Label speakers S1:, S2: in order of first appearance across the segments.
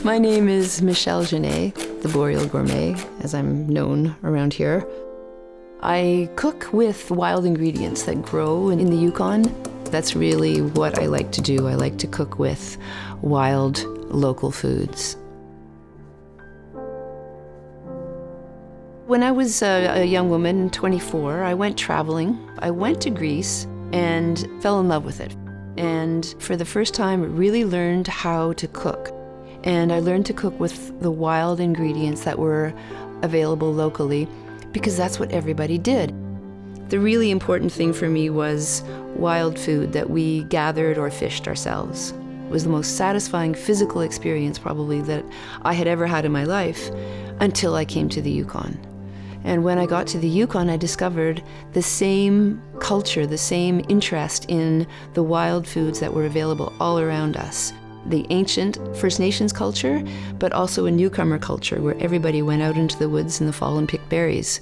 S1: My name is Michele Genest, the Boreal Gourmet, as I'm known around here. I cook with wild ingredients that grow in the Yukon. That's really what I like to do. I like to cook with wild, local foods. When I was a young woman, 24, I went traveling. I went to Greece and fell in love with it. And for the first time, really learned how to cook. And I learned to cook with the wild ingredients that were available locally, because that's what everybody did. The really important thing for me was wild food that we gathered or fished ourselves. It was the most satisfying physical experience probably that I had ever had in my life until I came to the Yukon. And when I got to the Yukon, I discovered the same culture, the same interest in the wild foods that were available all around us. The ancient First Nations culture, but also a newcomer culture where everybody went out into the woods in the fall and picked berries.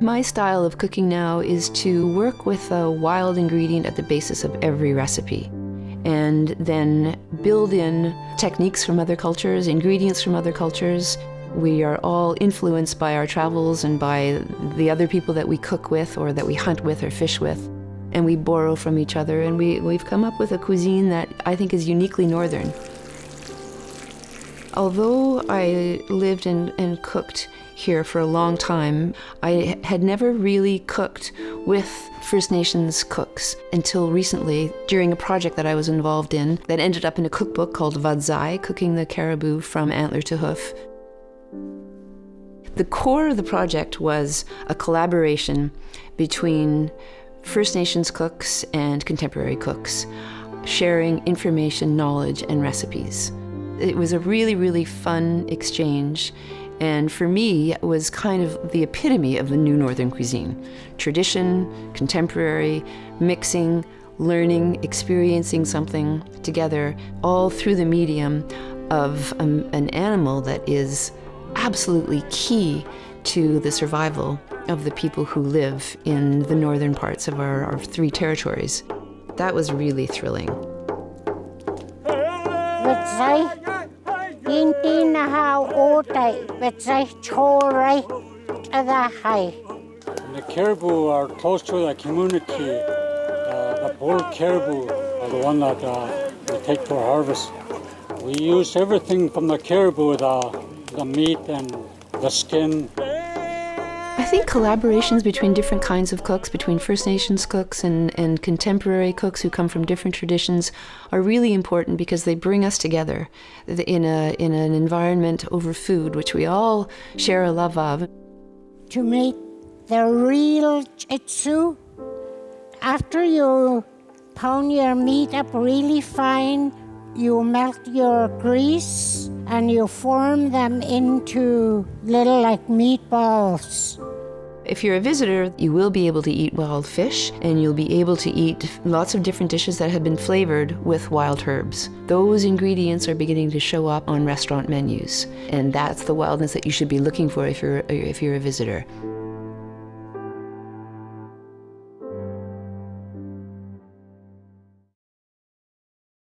S1: My style of cooking now is to work with a wild ingredient at the basis of every recipe, and then build in techniques from other cultures, ingredients from other cultures. We are all influenced by our travels and by the other people that we cook with or that we hunt with or fish with. And we borrow from each other, and we've come up with a cuisine that I think is uniquely northern. Although I lived and cooked here for a long time, I had never really cooked with First Nations cooks until recently during a project that I was involved in that ended up in a cookbook called Vadzaih, Cooking the Carbou from Antler to Hoof. The core of the project was a collaboration between First Nations cooks and contemporary cooks, sharing information, knowledge, and recipes. It was a really, really fun exchange, and for me, it was kind of the epitome of the new Northern cuisine. Tradition, contemporary, mixing, learning, experiencing something together, all through the medium of an animal that is absolutely key to the survival of the people who live in the northern parts of our three territories. That was really thrilling.
S2: Vadzaih, inti na ha otai, Vadzaih chorai, adahai.
S3: The caribou are close to the community. The bull caribou are the one that we take to our harvest. We use everything from the caribou, the meat and the skin.
S1: I think collaborations between different kinds of cooks, between First Nations cooks and contemporary cooks who come from different traditions, are really important because they bring us together in an environment over food, which we all share a love of.
S2: To make the real jitsu, after you pound your meat up really fine, you melt your grease and you form them into little like meatballs.
S1: If you're a visitor, you will be able to eat wild fish, and you'll be able to eat lots of different dishes that have been flavored with wild herbs. Those ingredients are beginning to show up on restaurant menus, and that's the wildness that you should be looking for if you're a visitor.